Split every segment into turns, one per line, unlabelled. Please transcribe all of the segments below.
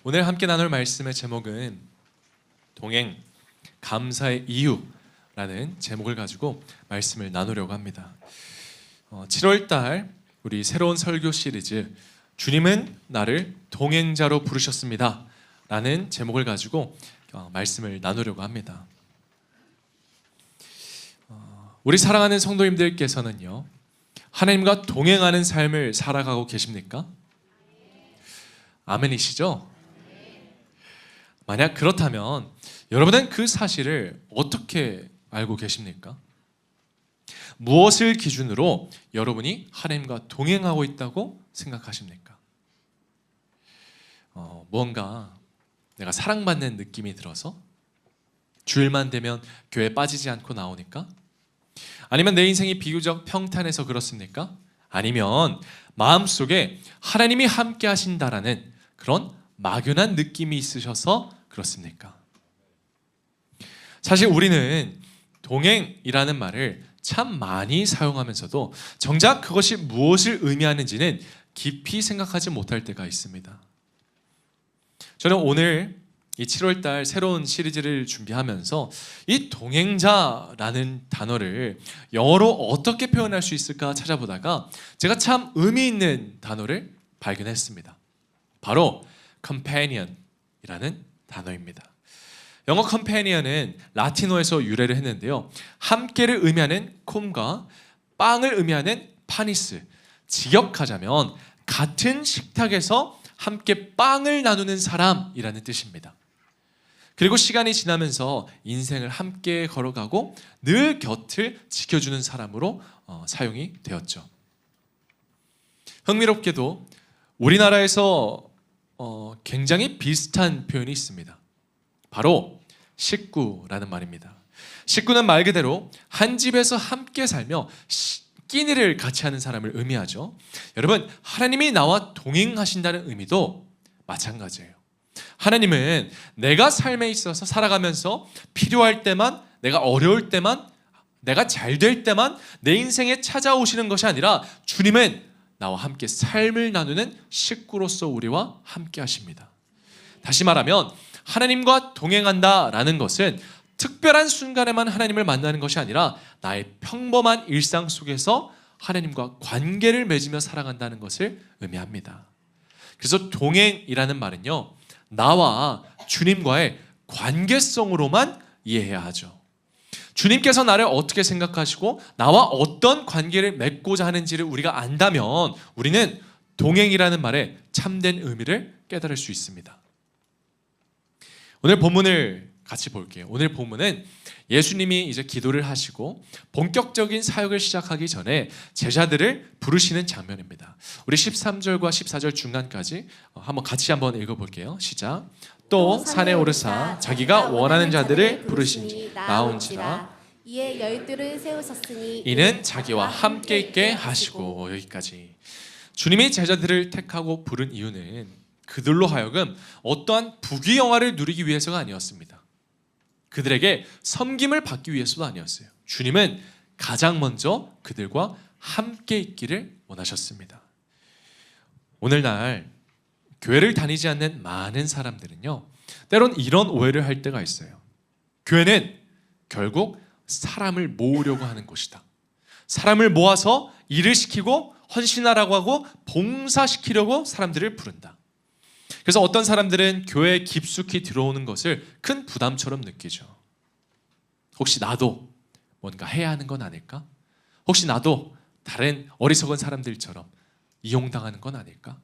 오늘 함께 나눌 말씀의 제목은 동행, 감사의 이유라는 제목을 가지고 말씀을 나누려고 합니다. 7월달 우리 새로운 설교 시리즈 주님은 나를 동행자로 부르셨습니다 라는 제목을 가지고 말씀을 나누려고 합니다. 우리 사랑하는 성도님들께서는요, 하나님과 동행하는 삶을 살아가고 계십니까? 아멘이시죠? 만약 그렇다면 여러분은 그 사실을 어떻게 알고 계십니까? 무엇을 기준으로 여러분이 하나님과 동행하고 있다고 생각하십니까? 무언가 내가 사랑받는 느낌이 들어서? 주일만 되면 교회 빠지지 않고 나오니까? 아니면 내 인생이 비교적 평탄해서 그렇습니까? 아니면 마음속에 하나님이 함께 하신다라는 그런 막연한 느낌이 있으셔서 그렇습니까? 사실 우리는 동행이라는 말을 참 많이 사용하면서도 정작 그것이 무엇을 의미하는지는 깊이 생각하지 못할 때가 있습니다. 저는 오늘 이 7월달 새로운 시리즈를 준비하면서 이 동행자라는 단어를 영어로 어떻게 표현할 수 있을까 찾아보다가 제가 참 의미 있는 단어를 발견했습니다. 바로 companion이라는 단어입니다. 영어 companion은 라틴어에서 유래를 했는데요, 함께를 의미하는 콤과 빵을 의미하는 파니스, 직역하자면 같은 식탁에서 함께 빵을 나누는 사람이라는 뜻입니다. 그리고 시간이 지나면서 인생을 함께 걸어가고 늘 곁을 지켜주는 사람으로 사용이 되었죠. 흥미롭게도 우리나라에서 굉장히 비슷한 표현이 있습니다. 바로 식구라는 말입니다. 식구는 말 그대로 한 집에서 함께 살며 끼니를 같이 하는 사람을 의미하죠. 여러분, 하나님이 나와 동행하신다는 의미도 마찬가지예요. 하나님은 내가 삶에 있어서 살아가면서 필요할 때만, 내가 어려울 때만, 내가 잘 될 때만 내 인생에 찾아오시는 것이 아니라 주님은 나와 함께 삶을 나누는 식구로서 우리와 함께 하십니다. 다시 말하면 하나님과 동행한다라는 것은 특별한 순간에만 하나님을 만나는 것이 아니라 나의 평범한 일상 속에서 하나님과 관계를 맺으며 살아간다는 것을 의미합니다. 그래서 동행이라는 말은요, 나와 주님과의 관계성으로만 이해해야 하죠. 주님께서 나를 어떻게 생각하시고 나와 어떤 관계를 맺고자 하는지를 우리가 안다면 우리는 동행이라는 말의 참된 의미를 깨달을 수 있습니다. 오늘 본문을 같이 볼게요. 오늘 본문은 예수님이 이제 기도를 하시고 본격적인 사역을 시작하기 전에 제자들을 부르시는 장면입니다. 우리 13절과 14절 중간까지 같이 한번 읽어볼게요. 시작. 또 산에 오르사 자기가 원하는 자들을 부르시니 나온지라.
이에 열둘을 세우셨으니
이는 자기와 함께 있게 하시고. 여기까지. 주님이 제자들을 택하고 부른 이유는 그들로 하여금 어떠한 부귀영화를 누리기 위해서가 아니었습니다. 그들에게 섬김을 받기 위해서도 아니었어요. 주님은 가장 먼저 그들과 함께 있기를 원하셨습니다. 오늘날 교회를 다니지 않는 많은 사람들은요, 때론 이런 오해를 할 때가 있어요. 교회는 결국 사람을 모으려고 하는 곳이다. 사람을 모아서 일을 시키고 헌신하라고 하고 봉사시키려고 사람들을 부른다. 그래서 어떤 사람들은 교회에 깊숙이 들어오는 것을 큰 부담처럼 느끼죠. 혹시 나도 뭔가 해야 하는 건 아닐까? 혹시 나도 다른 어리석은 사람들처럼 이용당하는 건 아닐까?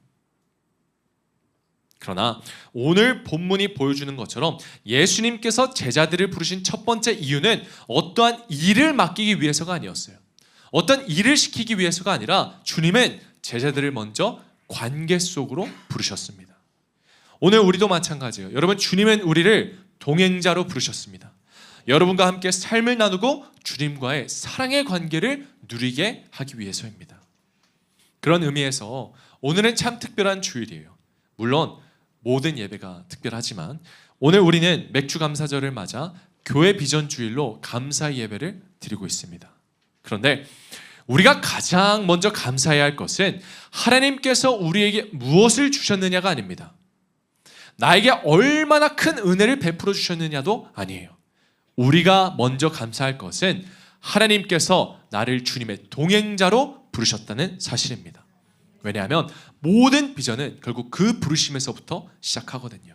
그러나 오늘 본문이 보여주는 것처럼 예수님께서 제자들을 부르신 첫 번째 이유는 어떠한 일을 맡기기 위해서가 아니었어요. 어떤 일을 시키기 위해서가 아니라 주님은 제자들을 먼저 관계 속으로 부르셨습니다. 오늘 우리도 마찬가지예요. 여러분, 주님은 우리를 동행자로 부르셨습니다. 여러분과 함께 삶을 나누고 주님과의 사랑의 관계를 누리게 하기 위해서입니다. 그런 의미에서 오늘은 참 특별한 주일이에요. 물론 모든 예배가 특별하지만 오늘 우리는 맥주감사절을 맞아 교회 비전 주일로 감사 예배를 드리고 있습니다. 그런데 우리가 가장 먼저 감사해야 할 것은 하나님께서 우리에게 무엇을 주셨느냐가 아닙니다. 나에게 얼마나 큰 은혜를 베풀어 주셨느냐도 아니에요. 우리가 먼저 감사할 것은 하나님께서 나를 주님의 동행자로 부르셨다는 사실입니다. 왜냐하면 모든 비전은 결국 그 부르심에서부터 시작하거든요.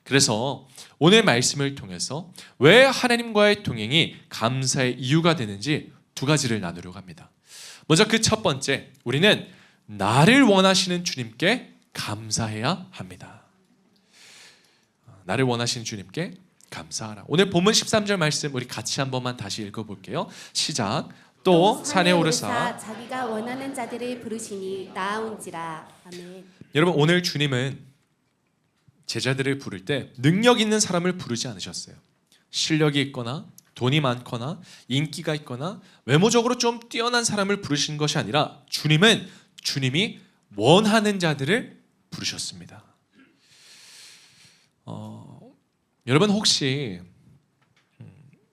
그래서 오늘 말씀을 통해서 왜 하나님과의 동행이 감사의 이유가 되는지 두 가지를 나누려고 합니다. 먼저 그 첫 번째, 우리는 나를 원하시는 주님께 감사해야 합니다. 나를 원하시는 주님께 감사하라. 오늘 본문 13절 말씀 우리 같이 한 번만 다시 읽어볼게요. 시작. 또 산에 오르사
자기가 원하는 자들을 부르시니 나아온지라. 아멘.
여러분, 오늘 주님은 제자들을 부를 때 능력 있는 사람을 부르지 않으셨어요. 실력이 있거나 돈이 많거나 인기가 있거나 외모적으로 좀 뛰어난 사람을 부르신 것이 아니라 주님이 원하는 자들을 부르셨습니다. 여러분 혹시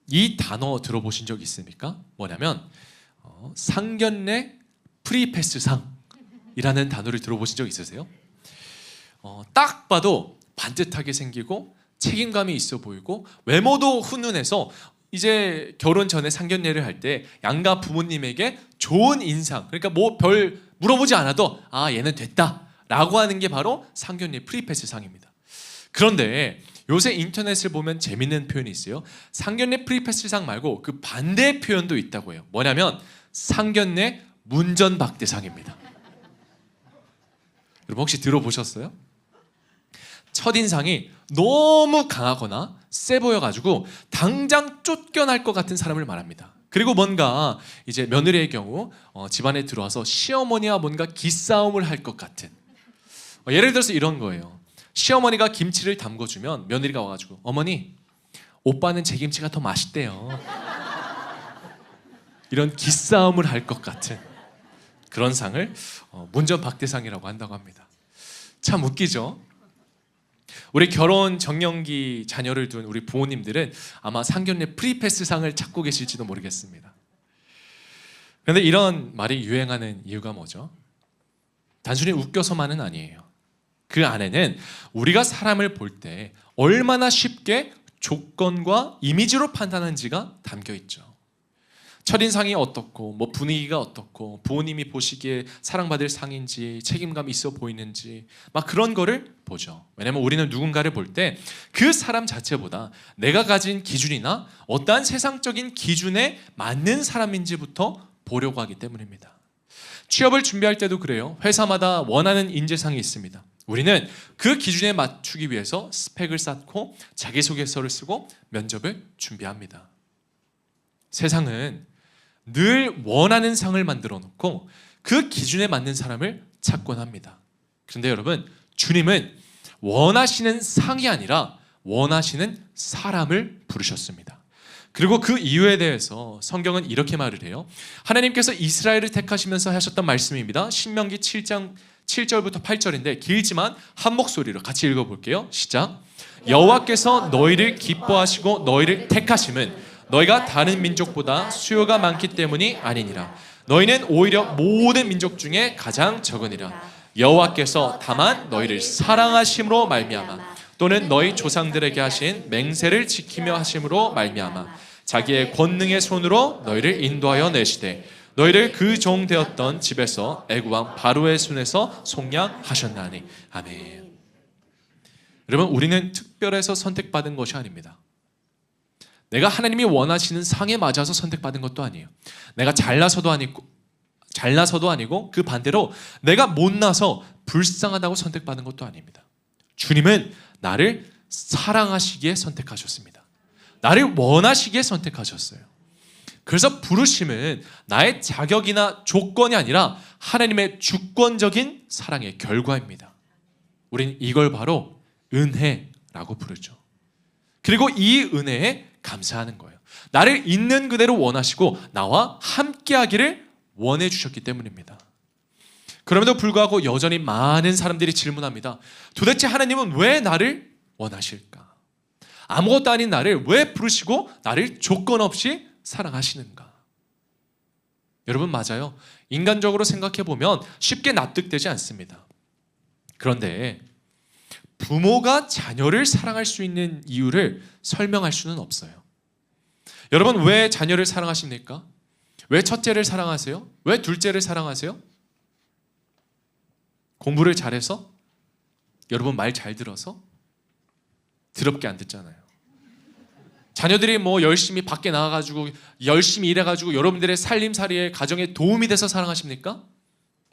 이 단어 들어보신 적 있습니까? 뭐냐면 상견례 프리패스상이라는 단어를 들어보신 적 있으세요? 딱 봐도 반듯하게 생기고 책임감이 있어 보이고 외모도 훈훈해서 이제 결혼 전에 상견례를 할 때 양가 부모님에게 좋은 인상, 그러니까 뭐 별 물어보지 않아도 아 얘는 됐다라고 하는 게 바로 상견례 프리패스상입니다. 그런데 요새 인터넷을 보면 재밌는 표현이 있어요. 상견례 프리패스상 말고 그 반대의 표현도 있다고 해요. 뭐냐면 상견례 문전박대상입니다. 여러분 혹시 들어보셨어요? 첫인상이 너무 강하거나 세 보여가지고 당장 쫓겨날 것 같은 사람을 말합니다. 그리고 뭔가 이제 며느리의 경우 집안에 들어와서 시어머니와 뭔가 기싸움을 할 것 같은, 예를 들어서 이런 거예요. 시어머니가 김치를 담궈주면 며느리가 와가지고 어머니 오빠는 제 김치가 더 맛있대요. 이런 기싸움을 할 것 같은 그런 상을 문전박대상이라고 한다고 합니다. 참 웃기죠? 우리 결혼 정년기 자녀를 둔 우리 부모님들은 아마 상견례 프리패스상을 찾고 계실지도 모르겠습니다. 그런데 이런 말이 유행하는 이유가 뭐죠? 단순히 웃겨서만은 아니에요. 그 안에는 우리가 사람을 볼 때 얼마나 쉽게 조건과 이미지로 판단하는지가 담겨 있죠. 첫인상이 어떻고 뭐 분위기가 어떻고 부모님이 보시기에 사랑받을 상인지 책임감이 있어 보이는지 막 그런 거를 보죠. 왜냐하면 우리는 누군가를 볼 때 그 사람 자체보다 내가 가진 기준이나 어떠한 세상적인 기준에 맞는 사람인지부터 보려고 하기 때문입니다. 취업을 준비할 때도 그래요. 회사마다 원하는 인재상이 있습니다. 우리는 그 기준에 맞추기 위해서 스펙을 쌓고 자기소개서를 쓰고 면접을 준비합니다. 세상은 늘 원하는 상을 만들어 놓고 그 기준에 맞는 사람을 찾곤 합니다. 그런데 여러분, 주님은 원하시는 상이 아니라 원하시는 사람을 부르셨습니다. 그리고 그 이유에 대해서 성경은 이렇게 말을 해요. 하나님께서 이스라엘을 택하시면서 하셨던 말씀입니다. 신명기 7장 7절부터 8절인데 길지만 한 목소리로 같이 읽어볼게요. 시작. 여호와께서 너희를 기뻐하시고 너희를 택하심은 너희가 다른 민족보다 수요가 많기 때문이 아니니라. 너희는 오히려 모든 민족 중에 가장 적으니라. 여호와께서 다만 너희를 사랑하심으로 말미암아 또는 너희 조상들에게 하신 맹세를 지키며 하심으로 말미암아 자기의 권능의 손으로 너희를 인도하여 내시되 너희를 그 종 되었던 집에서 애굽왕 바로의 손에서 속량하셨나니. 아멘. 여러분, 우리는 특별해서 선택받은 것이 아닙니다. 내가 하나님이 원하시는 상에 맞아서 선택받은 것도 아니에요. 내가 잘나서도 아니고 그 반대로 내가 못나서 불쌍하다고 선택받은 것도 아닙니다. 주님은 나를 사랑하시기에 선택하셨습니다. 나를 원하시기에 선택하셨어요. 그래서 부르심은 나의 자격이나 조건이 아니라 하나님의 주권적인 사랑의 결과입니다. 우린 이걸 바로 은혜라고 부르죠. 그리고 이 은혜에 감사하는 거예요. 나를 있는 그대로 원하시고 나와 함께하기를 원해 주셨기 때문입니다. 그럼에도 불구하고 여전히 많은 사람들이 질문합니다. 도대체 하나님은 왜 나를 원하실까? 아무것도 아닌 나를 왜 부르시고 나를 조건 없이 사랑하시는가? 여러분, 맞아요. 인간적으로 생각해 보면 쉽게 납득되지 않습니다. 그런데 부모가 자녀를 사랑할 수 있는 이유를 설명할 수는 없어요. 여러분, 왜 자녀를 사랑하십니까? 왜 첫째를 사랑하세요? 왜 둘째를 사랑하세요? 공부를 잘해서? 여러분 말 잘 들어서? 더럽게 안 듣잖아요. 자녀들이 뭐 열심히 밖에 나가가지고 열심히 일해가지고 여러분들의 살림살이에 가정에 도움이 돼서 사랑하십니까?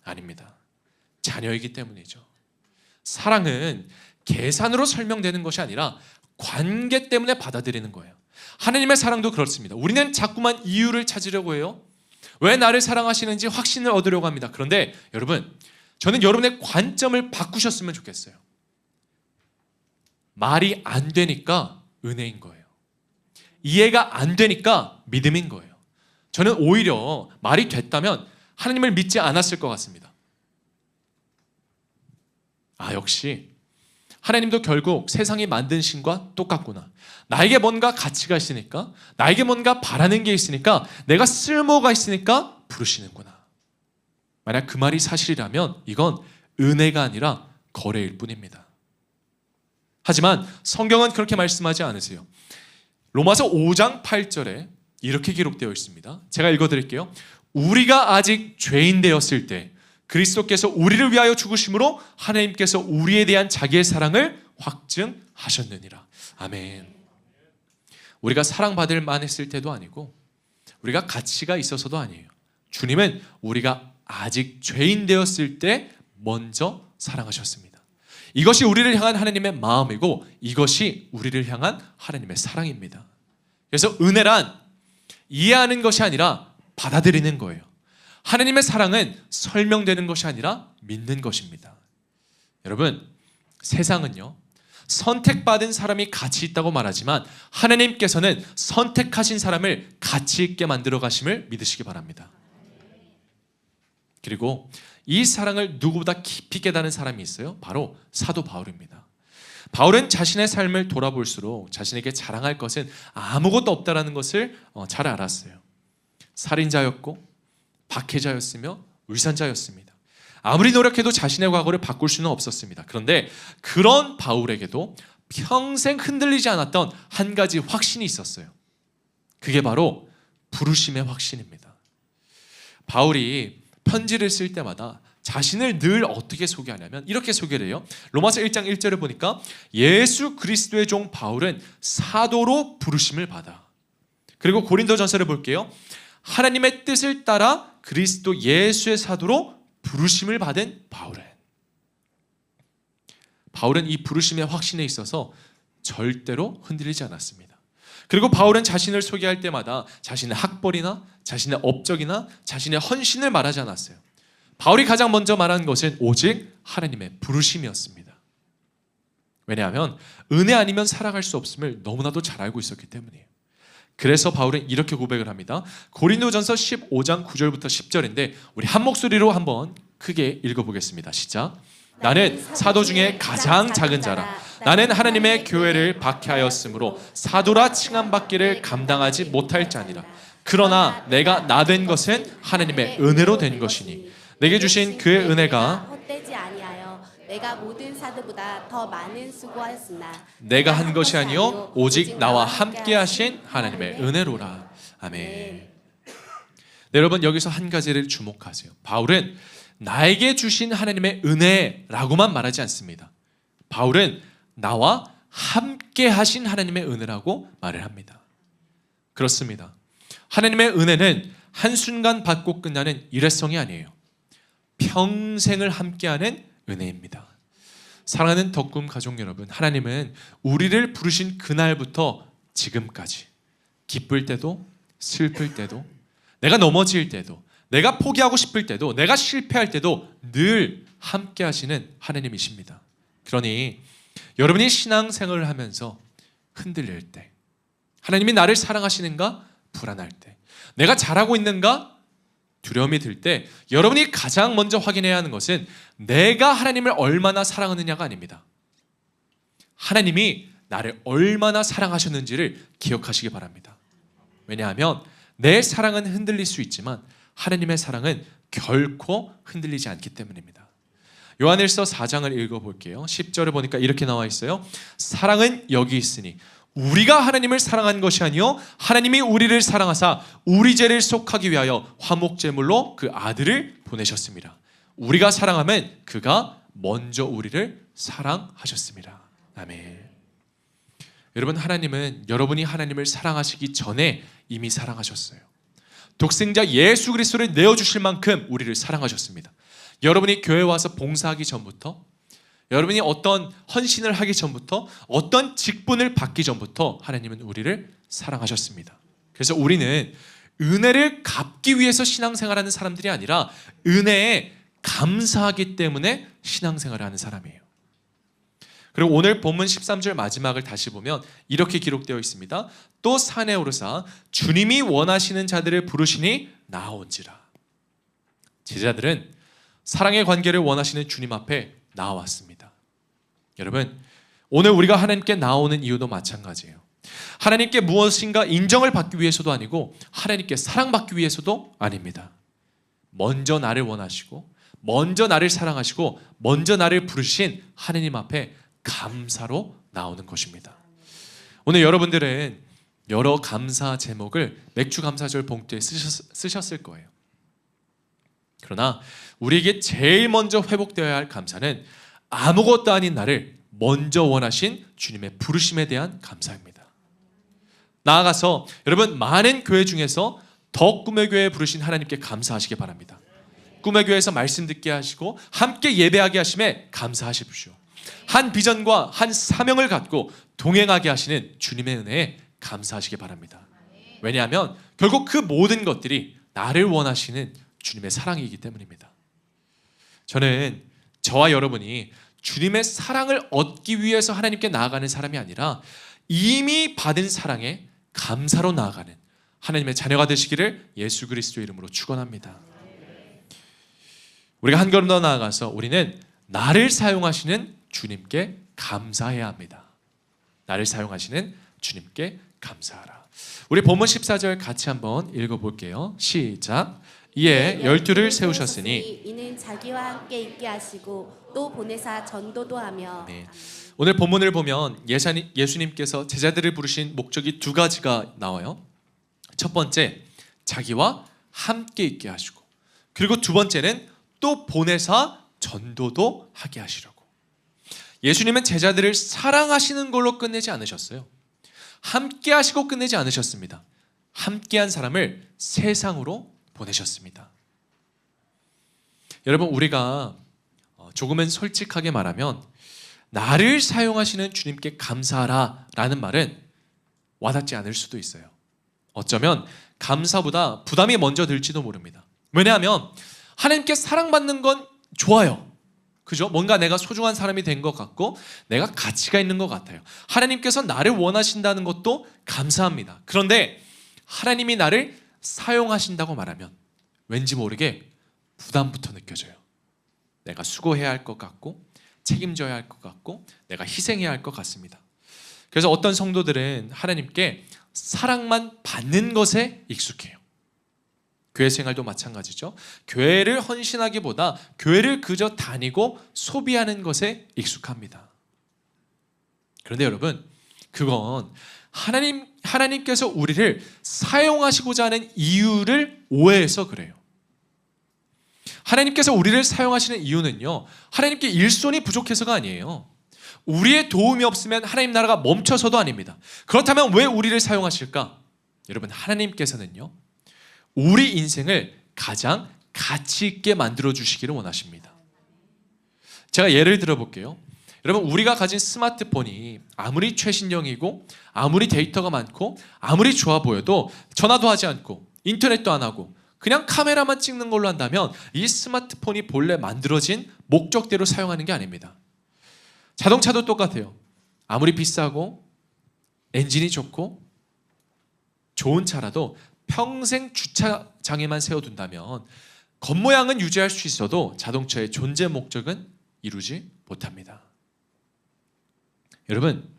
아닙니다. 자녀이기 때문이죠. 사랑은 계산으로 설명되는 것이 아니라 관계 때문에 받아들이는 거예요. 하나님의 사랑도 그렇습니다. 우리는 자꾸만 이유를 찾으려고 해요. 왜 나를 사랑하시는지 확신을 얻으려고 합니다. 그런데 여러분, 저는 여러분의 관점을 바꾸셨으면 좋겠어요. 말이 안 되니까 은혜인 거예요. 이해가 안 되니까 믿음인 거예요. 저는 오히려 말이 됐다면 하나님을 믿지 않았을 것 같습니다. 역시 하나님도 결국 세상이 만든 신과 똑같구나. 나에게 뭔가 가치가 있으니까, 나에게 뭔가 바라는 게 있으니까, 내가 쓸모가 있으니까 부르시는구나. 만약 그 말이 사실이라면 이건 은혜가 아니라 거래일 뿐입니다. 하지만 성경은 그렇게 말씀하지 않으세요. 로마서 5장 8절에 이렇게 기록되어 있습니다. 제가 읽어드릴게요. 우리가 아직 죄인 되었을 때 그리스도께서 우리를 위하여 죽으심으로 하나님께서 우리에 대한 자기의 사랑을 확증하셨느니라. 아멘. 우리가 사랑받을 만했을 때도 아니고 우리가 가치가 있어서도 아니에요. 주님은 우리가 아직 죄인 되었을 때 먼저 사랑하셨습니다. 이것이 우리를 향한 하나님의 마음이고 이것이 우리를 향한 하나님의 사랑입니다. 그래서 은혜란 이해하는 것이 아니라 받아들이는 거예요. 하나님의 사랑은 설명되는 것이 아니라 믿는 것입니다. 여러분, 세상은요, 선택받은 사람이 가치 있다고 말하지만 하나님께서는 선택하신 사람을 가치 있게 만들어 가심을 믿으시기 바랍니다. 그리고 이 사랑을 누구보다 깊이 깨달은 사람이 있어요. 바로 사도 바울입니다. 바울은 자신의 삶을 돌아볼수록 자신에게 자랑할 것은 아무것도 없다라는 것을 잘 알았어요. 살인자였고 박해자였으며 위선자였습니다. 아무리 노력해도 자신의 과거를 바꿀 수는 없었습니다. 그런데 그런 바울에게도 평생 흔들리지 않았던 한 가지 확신이 있었어요. 그게 바로 부르심의 확신입니다. 바울이 편지를 쓸 때마다 자신을 늘 어떻게 소개하냐면 이렇게 소개를 해요. 로마서 1장 1절을 보니까 예수 그리스도의 종 바울은 사도로 부르심을 받아. 그리고 고린도전서를 볼게요. 하나님의 뜻을 따라 그리스도 예수의 사도로 부르심을 받은 바울은 이 부르심의 확신에 있어서 절대로 흔들리지 않았습니다. 그리고 바울은 자신을 소개할 때마다 자신의 학벌이나 자신의 업적이나 자신의 헌신을 말하지 않았어요. 바울이 가장 먼저 말한 것은 오직 하나님의 부르심이었습니다. 왜냐하면 은혜 아니면 살아갈 수 없음을 너무나도 잘 알고 있었기 때문이에요. 그래서 바울은 이렇게 고백을 합니다. 고린도전서 15장 9절부터 10절인데 우리 한 목소리로 한번 크게 읽어보겠습니다. 시작. 나는 사도 중에 가장 작은 자라. 나는 하나님의 교회를 박해하였으므로 사도라 칭함받기를 감당하지 못할 자니라. 그러나 내가 나 된 것은 하나님의 은혜로 된 것이니 내게 주신 그의 은혜가
헛되지 아니하여 내가 모든 사도보다 더 많은 수고하였으나
내가 한 것이 아니요 오직 나와 함께 하신 하나님의 은혜로라. 아멘. 네, 여러분 여기서 한 가지를 주목하세요. 바울은 나에게 주신 하나님의 은혜라고만 말하지 않습니다. 바울은 나와 함께 하신 하나님의 은혜라고 말을 합니다. 그렇습니다. 하나님의 은혜는 한순간 받고 끝나는 일회성이 아니에요. 평생을 함께하는 은혜입니다. 사랑하는 덕금 가족 여러분, 하나님은 우리를 부르신 그날부터 지금까지 기쁠 때도 슬플 때도 내가 넘어질 때도 내가 포기하고 싶을 때도 내가 실패할 때도 늘 함께 하시는 하나님이십니다. 그러니 여러분이 신앙생활을 하면서 흔들릴 때 하나님이 나를 사랑하시는가 불안할 때 내가 잘하고 있는가 두려움이 들 때 여러분이 가장 먼저 확인해야 하는 것은 내가 하나님을 얼마나 사랑하느냐가 아닙니다. 하나님이 나를 얼마나 사랑하셨는지를 기억하시기 바랍니다. 왜냐하면 내 사랑은 흔들릴 수 있지만 하나님의 사랑은 결코 흔들리지 않기 때문입니다. 요한일서 4장을 읽어볼게요. 10절에 보니까 이렇게 나와 있어요. 사랑은 여기 있으니 우리가 하나님을 사랑한 것이 아니요 하나님이 우리를 사랑하사 우리 죄를 속하기 위하여 화목제물로 그 아들을 보내셨습니다. 우리가 사랑하면 그가 먼저 우리를 사랑하셨습니다. 아멘. 여러분, 하나님은 여러분이 하나님을 사랑하시기 전에 이미 사랑하셨어요. 독생자 예수 그리스도를 내어주실 만큼 우리를 사랑하셨습니다. 여러분이 교회 와서 봉사하기 전부터, 여러분이 어떤 헌신을 하기 전부터, 어떤 직분을 받기 전부터 하나님은 우리를 사랑하셨습니다. 그래서 우리는 은혜를 갚기 위해서 신앙생활하는 사람들이 아니라 은혜에 감사하기 때문에 신앙생활을 하는 사람이에요. 그리고 오늘 본문 13절 마지막을 다시 보면 이렇게 기록되어 있습니다. 또 산에 오르사 주님이 원하시는 자들을 부르시니 나아온지라. 제자들은 사랑의 관계를 원하시는 주님 앞에 나아왔습니다. 여러분, 오늘 우리가 하나님께 나오는 이유도 마찬가지예요. 하나님께 무엇인가 인정을 받기 위해서도 아니고 하나님께 사랑받기 위해서도 아닙니다. 먼저 나를 원하시고 먼저 나를 사랑하시고 먼저 나를 부르신 하나님 앞에 감사로 나오는 것입니다. 오늘 여러분들은 여러 감사 제목을 맥주 감사절 봉투에 쓰셨을 거예요. 그러나 우리에게 제일 먼저 회복되어야 할 감사는 아무것도 아닌 나를 먼저 원하신 주님의 부르심에 대한 감사입니다. 나아가서 여러분, 많은 교회 중에서 더 꿈의 교회에 부르신 하나님께 감사하시기 바랍니다. 꿈의 교회에서 말씀 듣게 하시고 함께 예배하게 하심에 감사하십시오. 한 비전과 한 사명을 갖고 동행하게 하시는 주님의 은혜에 감사하시기 바랍니다. 왜냐하면 결국 그 모든 것들이 나를 원하시는 주님의 사랑이기 때문입니다. 저는 저와 여러분이 주님의 사랑을 얻기 위해서 하나님께 나아가는 사람이 아니라 이미 받은 사랑에 감사로 나아가는 하나님의 자녀가 되시기를 예수 그리스도의 이름으로 축원합니다. 우리가 한 걸음 더 나아가서 우리는 나를 사용하시는 주님께 감사해야 합니다. 나를 사용하시는 주님께 감사하라. 우리 본문 14절 같이 한번 읽어볼게요. 시작. 이에 12를 세우셨으니
이는 자기와 함께 있게 하시고 또 보내사 전도도 하며.
네. 오늘 본문을 보면 예수님께서 제자들을 부르신 목적이 두 가지가 나와요. 첫 번째, 자기와 함께 있게 하시고, 그리고 두 번째는 또 보내사 전도도 하게 하시려고. 예수님은 제자들을 사랑하시는 걸로 끝내지 않으셨어요. 함께 하시고 끝내지 않으셨습니다. 함께한 사람을 세상으로 보내셨습니다. 여러분, 우리가 조금은 솔직하게 말하면 나를 사용하시는 주님께 감사하라 라는 말은 와닿지 않을 수도 있어요. 어쩌면 감사보다 부담이 먼저 들지도 모릅니다. 왜냐하면 하나님께 사랑받는 건 좋아요. 그죠? 뭔가 내가 소중한 사람이 된 것 같고 내가 가치가 있는 것 같아요. 하나님께서 나를 원하신다는 것도 감사합니다. 그런데 하나님이 나를 사용하신다고 말하면 왠지 모르게 부담부터 느껴져요. 내가 수고해야 할 것 같고 책임져야 할 것 같고 내가 희생해야 할 것 같습니다. 그래서 어떤 성도들은 하나님께 사랑만 받는 것에 익숙해요. 교회 생활도 마찬가지죠. 교회를 헌신하기보다 교회를 그저 다니고 소비하는 것에 익숙합니다. 그런데 여러분, 그건 하나님께서 우리를 사용하시고자 하는 이유를 오해해서 그래요. 하나님께서 우리를 사용하시는 이유는요, 하나님께 일손이 부족해서가 아니에요. 우리의 도움이 없으면 하나님 나라가 멈춰서도 아닙니다. 그렇다면 왜 우리를 사용하실까? 여러분, 하나님께서는요, 우리 인생을 가장 가치 있게 만들어 주시기를 원하십니다. 제가 예를 들어 볼게요. 여러분, 우리가 가진 스마트폰이 아무리 최신형이고 아무리 데이터가 많고 아무리 좋아 보여도 전화도 하지 않고 인터넷도 안 하고 그냥 카메라만 찍는 걸로 한다면 이 스마트폰이 본래 만들어진 목적대로 사용하는 게 아닙니다. 자동차도 똑같아요. 아무리 비싸고 엔진이 좋고 좋은 차라도 평생 주차장에만 세워둔다면 겉모양은 유지할 수 있어도 자동차의 존재 목적은 이루지 못합니다. 여러분,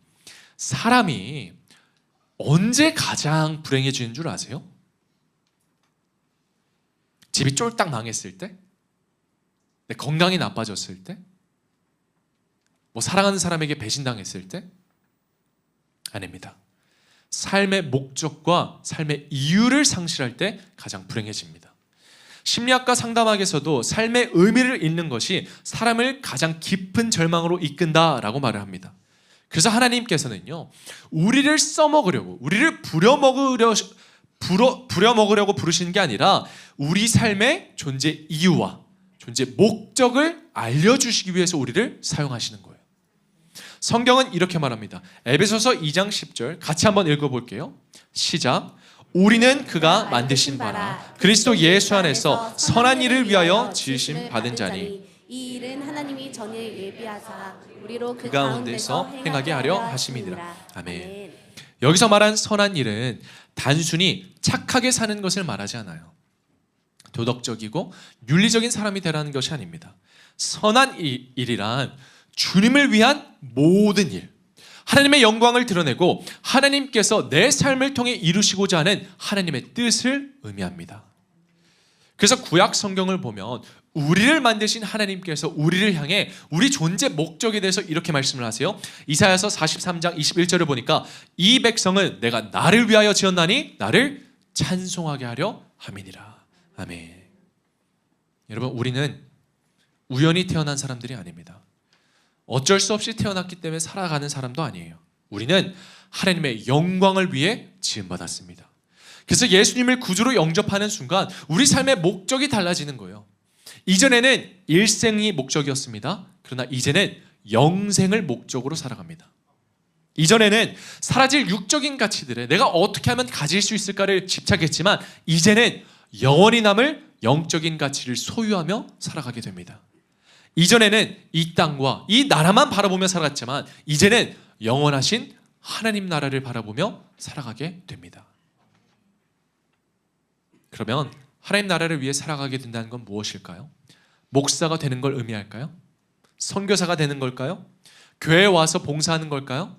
사람이 언제 가장 불행해지는 줄 아세요? 집이 쫄딱 망했을 때? 내 건강이 나빠졌을 때? 뭐 사랑하는 사람에게 배신당했을 때? 아닙니다. 삶의 목적과 삶의 이유를 상실할 때 가장 불행해집니다. 심리학과 상담학에서도 삶의 의미를 잃는 것이 사람을 가장 깊은 절망으로 이끈다라고 말을 합니다. 그래서 하나님께서는요, 우리를 써먹으려고, 우리를 부려먹으려고 부르시는 게 아니라 우리 삶의 존재 이유와 존재 목적을 알려주시기 위해서 우리를 사용하시는 거예요. 성경은 이렇게 말합니다. 에베소서 2장 10절 같이 한번 읽어볼게요. 시작. 우리는 그가 만드신 바라 그리스도 예수 안에서 선한 일을 위하여 지으심 받은 자니
이 일은 하나님이 전에 예비하사 우리로 그
가운데서
가운데서
행하게 하려
하려
하심이니라.
하심이니라.
아멘. 여기서 말한 선한 일은 단순히 착하게 사는 것을 말하지 않아요. 도덕적이고 윤리적인 사람이 되라는 것이 아닙니다. 선한 일이란 주님을 위한 모든 일, 하나님의 영광을 드러내고 하나님께서 내 삶을 통해 이루시고자 하는 하나님의 뜻을 의미합니다. 그래서 구약 성경을 보면 우리를 만드신 하나님께서 우리를 향해 우리 존재 목적에 대해서 이렇게 말씀을 하세요. 이사야서 43장 21절을 보니까 이 백성은 내가 나를 위하여 지었나니 나를 찬송하게 하려 함이니라. 아멘. 여러분, 우리는 우연히 태어난 사람들이 아닙니다. 어쩔 수 없이 태어났기 때문에 살아가는 사람도 아니에요. 우리는 하나님의 영광을 위해 지음받았습니다. 그래서 예수님을 구주로 영접하는 순간 우리 삶의 목적이 달라지는 거예요. 이전에는 일생이 목적이었습니다. 그러나 이제는 영생을 목적으로 살아갑니다. 이전에는 사라질 육적인 가치들에 내가 어떻게 하면 가질 수 있을까를 집착했지만 이제는 영원히 남을 영적인 가치를 소유하며 살아가게 됩니다. 이전에는 이 땅과 이 나라만 바라보며 살았지만 이제는 영원하신 하나님 나라를 바라보며 살아가게 됩니다. 그러면 하나님 나라를 위해 살아가게 된다는 건 무엇일까요? 목사가 되는 걸 의미할까요? 선교사가 되는 걸까요? 교회에 와서 봉사하는 걸까요?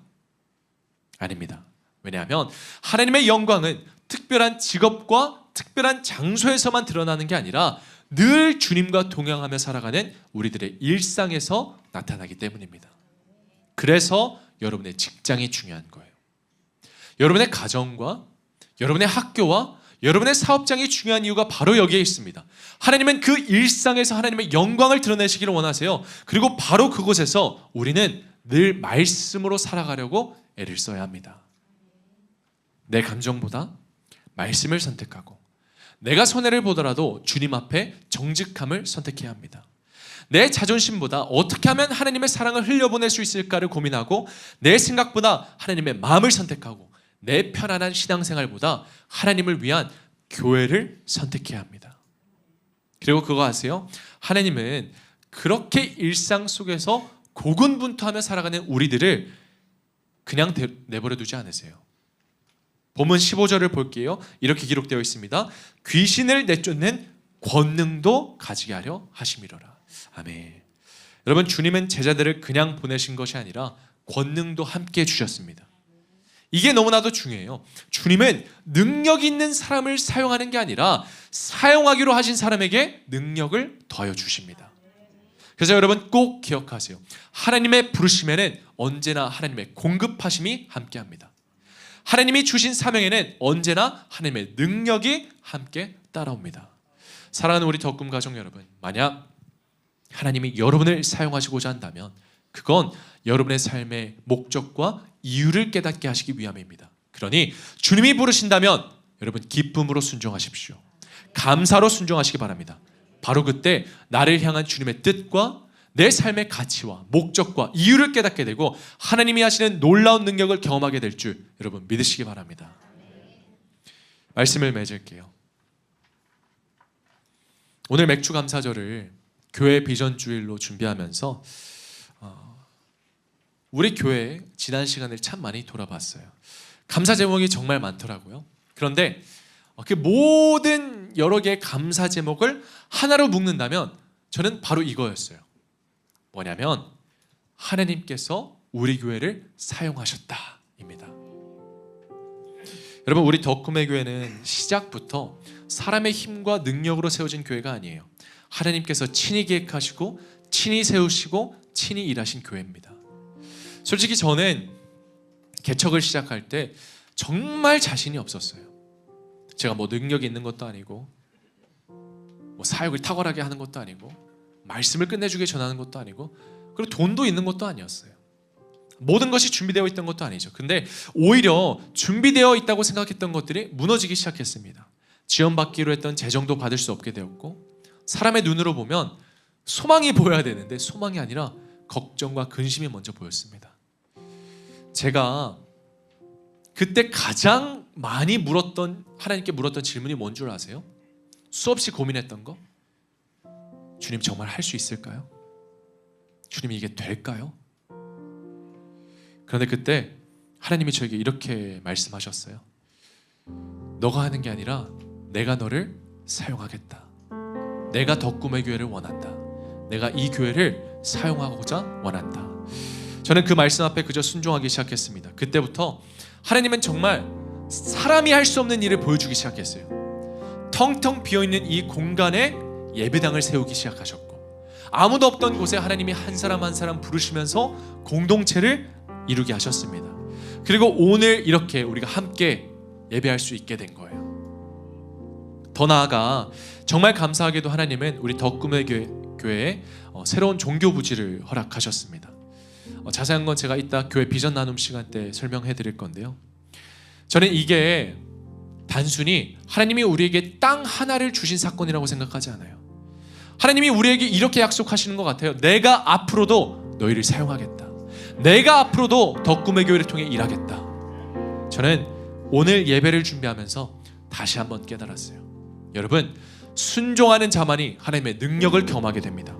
아닙니다. 왜냐하면 하나님의 영광은 특별한 직업과 특별한 장소에서만 드러나는 게 아니라 늘 주님과 동행하며 살아가는 우리들의 일상에서 나타나기 때문입니다. 그래서 여러분의 직장이 중요한 거예요. 여러분의 가정과 여러분의 학교와 여러분의 사업장이 중요한 이유가 바로 여기에 있습니다. 하나님은 그 일상에서 하나님의 영광을 드러내시기를 원하세요. 그리고 바로 그곳에서 우리는 늘 말씀으로 살아가려고 애를 써야 합니다. 내 감정보다 말씀을 선택하고 내가 손해를 보더라도 주님 앞에 정직함을 선택해야 합니다. 내 자존심보다 어떻게 하면 하나님의 사랑을 흘려보낼 수 있을까를 고민하고 내 생각보다 하나님의 마음을 선택하고 내 편안한 신앙생활보다 하나님을 위한 교회를 선택해야 합니다. 그리고 그거 아세요? 하나님은 그렇게 일상 속에서 고군분투하며 살아가는 우리들을 그냥 내버려 두지 않으세요. 본문 15절을 볼게요. 이렇게 기록되어 있습니다. 귀신을 내쫓는 권능도 가지게 하려 하심이로라. 아멘. 여러분, 주님은 제자들을 그냥 보내신 것이 아니라 권능도 함께 주셨습니다. 이게 너무나도 중요해요. 주님은 능력 있는 사람을 사용하는 게 아니라 사용하기로 하신 사람에게 능력을 더하여 주십니다. 그래서 여러분 꼭 기억하세요. 하나님의 부르심에는 언제나 하나님의 공급하심이 함께합니다. 하나님이 주신 사명에는 언제나 하나님의 능력이 함께 따라옵니다. 사랑하는 우리 덕금 가족 여러분, 만약 하나님이 여러분을 사용하시고자 한다면 그건 여러분의 삶의 목적과 이유를 깨닫게 하시기 위함입니다. 그러니 주님이 부르신다면 여러분 기쁨으로 순종하십시오. 감사로 순종하시기 바랍니다. 바로 그때 나를 향한 주님의 뜻과 내 삶의 가치와 목적과 이유를 깨닫게 되고 하나님이 하시는 놀라운 능력을 경험하게 될 줄 여러분 믿으시기 바랍니다. 말씀을 맺을게요. 오늘 맥주 감사절을 교회 비전 주일로 준비하면서 우리 교회 지난 시간을 참 많이 돌아봤어요. 감사 제목이 정말 많더라고요. 그런데 그 모든 여러 개의 감사 제목을 하나로 묶는다면 저는 바로 이거였어요. 뭐냐면 하나님께서 우리 교회를 사용하셨다입니다. 여러분, 우리 덕금의 교회는 시작부터 사람의 힘과 능력으로 세워진 교회가 아니에요. 하나님께서 친히 계획하시고 친히 세우시고 친히 일하신 교회입니다. 솔직히 저는 개척을 시작할 때 정말 자신이 없었어요. 제가 뭐 능력이 있는 것도 아니고 뭐 사역을 탁월하게 하는 것도 아니고 말씀을 끝내주게 전하는 것도 아니고 그리고 돈도 있는 것도 아니었어요. 모든 것이 준비되어 있던 것도 아니죠. 근데 오히려 준비되어 있다고 생각했던 것들이 무너지기 시작했습니다. 지원받기로 했던 재정도 받을 수 없게 되었고, 사람의 눈으로 보면 소망이 보여야 되는데 소망이 아니라 걱정과 근심이 먼저 보였습니다. 제가 그때 가장 많이 하나님께 물었던 질문이 뭔 줄 아세요? 수없이 고민했던 거. 주님, 정말 할 수 있을까요? 주님, 이게 될까요? 그런데 그때 하나님이 저에게 이렇게 말씀하셨어요. 너가 하는 게 아니라 내가 너를 사용하겠다. 내가 덕꿈의 교회를 원한다. 내가 이 교회를 사용하고자 원한다. 저는 그 말씀 앞에 그저 순종하기 시작했습니다. 그때부터 하나님은 정말 사람이 할 수 없는 일을 보여주기 시작했어요. 텅텅 비어있는 이 공간에 예배당을 세우기 시작하셨고, 아무도 없던 곳에 하나님이 한 사람 한 사람 부르시면서 공동체를 이루게 하셨습니다. 그리고 오늘 이렇게 우리가 함께 예배할 수 있게 된 거예요. 더 나아가 정말 감사하게도 하나님은 우리 덕꿈의 교회에 새로운 종교 부지를 허락하셨습니다. 자세한 건 제가 이따 교회 비전 나눔 시간 때 설명해 드릴 건데요. 저는 이게 단순히 하나님이 우리에게 땅 하나를 주신 사건이라고 생각하지 않아요. 하나님이 우리에게 이렇게 약속하시는 것 같아요. 내가 앞으로도 너희를 사용하겠다. 내가 앞으로도 덕꿈의 교회를 통해 일하겠다. 저는 오늘 예배를 준비하면서 다시 한번 깨달았어요. 여러분, 순종하는 자만이 하나님의 능력을 경험하게 됩니다.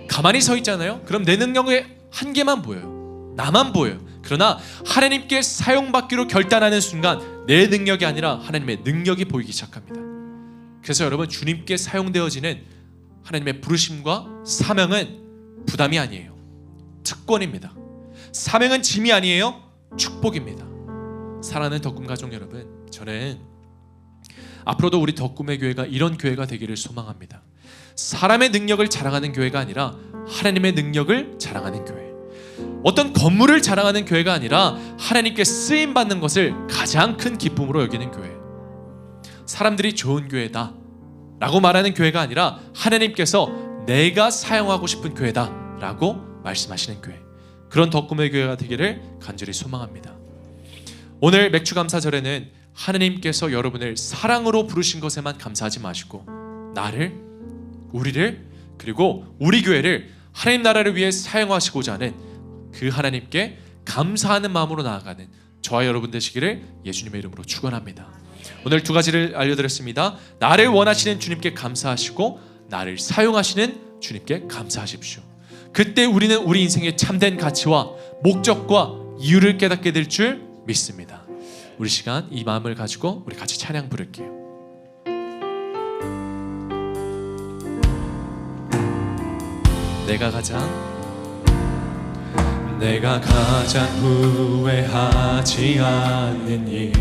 가만히 서 있잖아요. 그럼 내 능력의 한계만 보여요. 나만 보여요. 그러나 하나님께 사용받기로 결단하는 순간 내 능력이 아니라 하나님의 능력이 보이기 시작합니다. 그래서 여러분, 주님께 사용되어지는 하나님의 부르심과 사명은 부담이 아니에요. 특권입니다. 사명은 짐이 아니에요. 축복입니다. 사랑하는 덕꿈 가족 여러분, 저는 앞으로도 우리 덕꿈의 교회가 이런 교회가 되기를 소망합니다. 사람의 능력을 자랑하는 교회가 아니라 하나님의 능력을 자랑하는 교회. 어떤 건물을 자랑하는 교회가 아니라 하나님께 쓰임받는 것을 가장 큰 기쁨으로 여기는 교회. 사람들이 좋은 교회다 라고 말하는 교회가 아니라 하나님께서 내가 사용하고 싶은 교회다 라고 말씀하시는 교회. 그런 덕꿈의 교회가 되기를 간절히 소망합니다. 오늘 맥주감사절에는 하나님께서 여러분을 사랑으로 부르신 것에만 감사하지 마시고 나를, 우리를, 그리고 우리 교회를 하나님 나라를 위해 사용하시고자 하는 그 하나님께 감사하는 마음으로 나아가는 저와 여러분 되시기를 예수님의 이름으로 축원합니다. 오늘 두 가지를 알려드렸습니다. 나를 원하시는 주님께 감사하시고 나를 사용하시는 주님께 감사하십시오. 그때 우리는 우리 인생의 참된 가치와 목적과 이유를 깨닫게 될 줄 믿습니다. 우리 시간 이 마음을 가지고 우리 같이 찬양 부를게요. 내가 가장 후회하지 않는 일,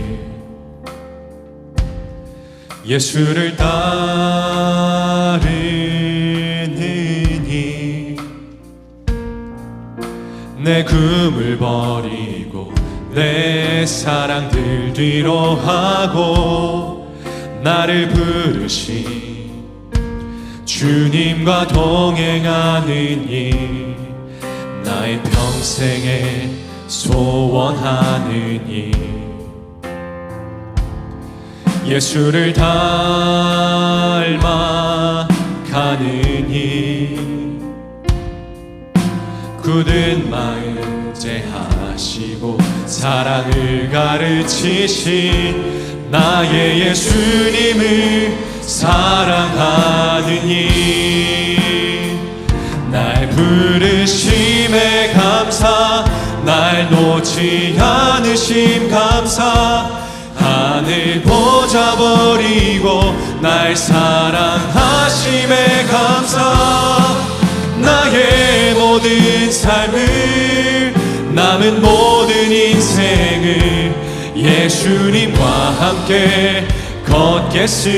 예수를 따르는 일, 내 꿈을 버리고 내 사랑들 뒤로 하고 나를 부르신 주님과 동행하는 일, 나의 평생에 소원하는 일, 예수를 닮아가는 일, 굳은 마음 제하시고 사랑을 가르치신 나의 예수님을 사랑하는 일, 날 부르심에 감사, 날 놓지 않으심 감사, 하늘 보좌 버리고 날 사랑하심에 감사, 나의 모든 삶을, 남은 모든 인생을 예수님과 함께 걷겠습니다.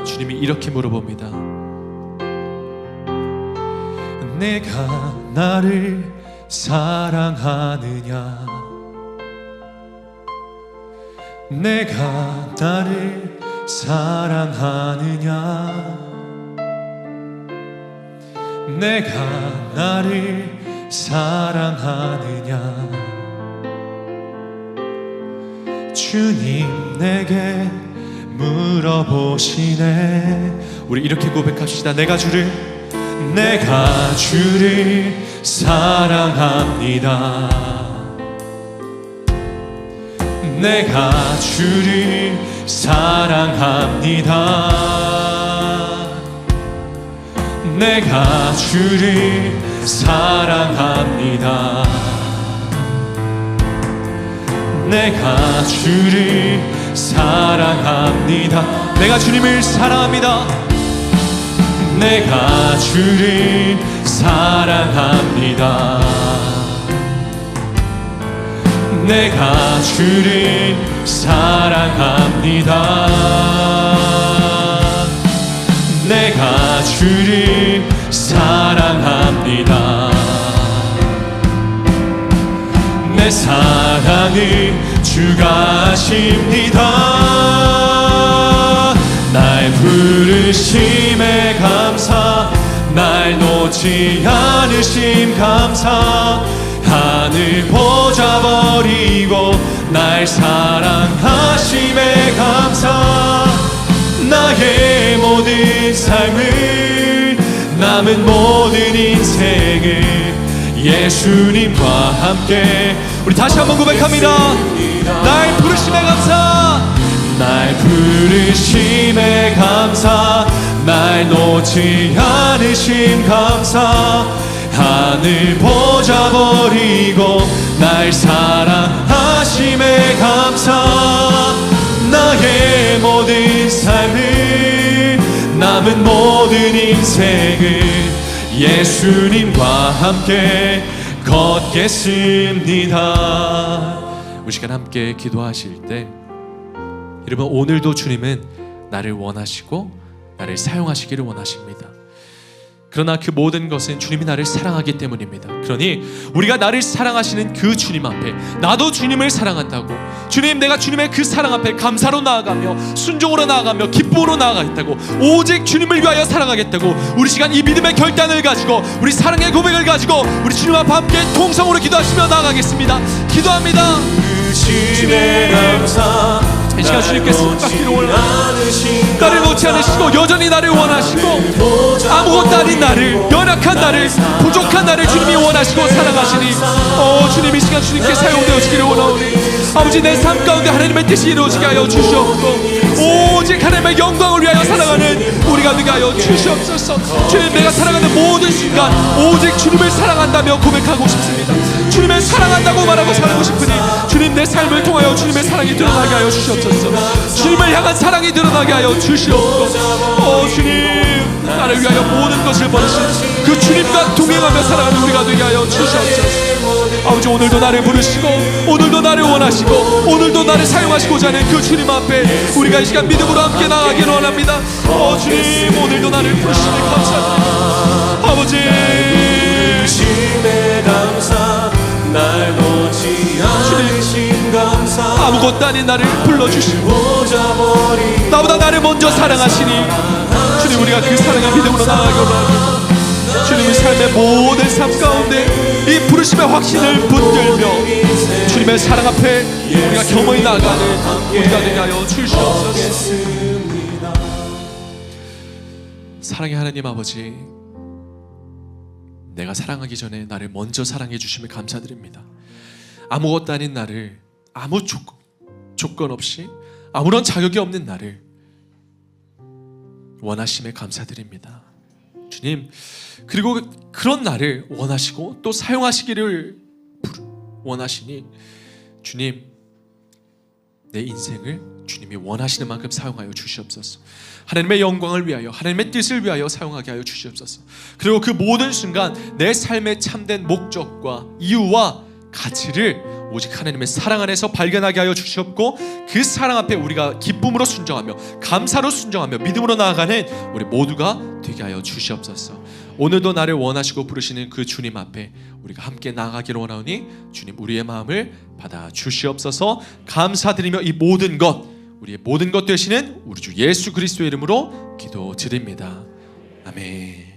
주님이 이렇게 물어봅니다. 내가 나를 사랑하느냐 내가 나를 사랑하느냐 내가 나를 사랑하느냐 주님 내게 물어보시네. 우리 이렇게 고백합시다. 내가 주를 사랑합니다. 내가 주를 사랑합니다. 내가 주를 사랑합니다. 내가 주를 사랑합니다. 내가 주님을 사랑합니다. 내가 주를 사랑합니다. 내가 주를 사랑합니다. 내가 주를 사랑합니다. 내 사랑을 주가 아십니다. 날 부르심에 감사 날 놓지 않으심 감사 하늘 보좌 버리고 날 사랑하심에 감사 나의 모든 삶을 남은 모든 인생을 예수님과 함께 우리 다시 한번 고백합니다. 날 부르심에 감사 날 부르심에 감사 날 놓지 않으심 감사 하늘 보좌 버리고 날 사랑하심에 감사 나의 모든 삶을 남은 모든 인생을 예수님과 함께 걷겠습니다. 우리 시간 함께 기도하실 때 여러분 오늘도 주님은 나를 원하시고 나를 사용하시기를 원하십니다. 그러나 그 모든 것은 주님이 나를 사랑하기 때문입니다. 그러니 우리가 나를 사랑하시는 그 주님 앞에 나도 주님을 사랑한다고 주님 내가 주님의 그 사랑 앞에 감사로 나아가며 순종으로 나아가며 기쁨으로 나아가겠다고 오직 주님을 위하여 사랑하겠다고 우리 시간 이 믿음의 결단을 가지고 우리 사랑의 고백을 가지고 우리 주님 앞에 함께 통성으로 기도하시며 나아가겠습니다. 기도합니다.
주님의 감사
이 시간 주님께서 깎기를 원하시고 나를 놓지 않으시고 여전히 나를 원하시고 아무것도 아닌 나를 연약한 나를 부족한 나를 주님이 원하시고 사랑하시니 주님 이 시간 주님께 사용되어지기를 원하오니 아버지 내 삶 가운데 하나님의 뜻이 이루어지게 하여 주시옵고 오직 하나님의 영광을 위하여 살아가는 우리가 되게 하여 주시옵소서. 주님 내가 살아가는 모든 순간 오직 주님을 사랑한다며 고백하고 싶습니다. 주님을 사랑한다고 말하고 살고 싶으니 주님 내 삶을 통하여 주님의 사랑이 드러나게 하여 주시옵소서. 주님을 향한 사랑이 드러나게 하여 주시옵고 주님 나를 위하여 모든 것을 버리신 그 주님과 동행하며 살아가는 우리가 되게 하여 주시옵소서. 아버지 오늘도 나를 부르시고 오늘도 나를 원하시고 오늘도 나를 사용하시고자 하는 그 주님 앞에 우리가 이 시간 믿음으로 함께 나아가기를 원합니다. 주님 오늘도 나를 부르시니 감사합니다. 아버지
부르심에 감사 날 놓지 않으신 감사
아무것도 아닌 나를 불러주시고
보좌 버리
나보다 나를 먼저 사랑하시니 주님 우리가 그 사랑의 믿음으로 나아가기를 원합니다. 주님의 삶의 모든 삶 가운데 이 부르심의 확신을 붙들며 주님의 사랑 앞에 우리가 겸허히 나아가는 우리가 되게 하여 주시옵소서. 사랑의 하나님 아버지 내가 사랑하기 전에 나를 먼저 사랑해 주심에 감사드립니다. 아무것도 아닌 나를 아무 조건 없이 아무런 자격이 없는 나를 원하심에 감사드립니다. 주님 그리고 그런 나를 원하시고 또 사용하시기를 원하시니 주님 내 인생을 주님이 원하시는 만큼 사용하여 주시옵소서. 하나님의 영광을 위하여 하나님의 뜻을 위하여 사용하게 하여 주시옵소서. 그리고 그 모든 순간 내 삶의 참된 목적과 이유와 가치를 오직 하나님의 사랑 안에서 발견하게 하여 주시옵고 그 사랑 앞에 우리가 기쁨으로 순종하며 감사로 순종하며 믿음으로 나아가는 우리 모두가 되게 하여 주시옵소서. 오늘도 나를 원하시고 부르시는 그 주님 앞에 우리가 함께 나아가기를 원하오니 주님 우리의 마음을 받아 주시옵소서. 감사드리며 이 모든 것, 우리의 모든 것 되시는 우리 주 예수 그리스도의 이름으로 기도드립니다. 아멘.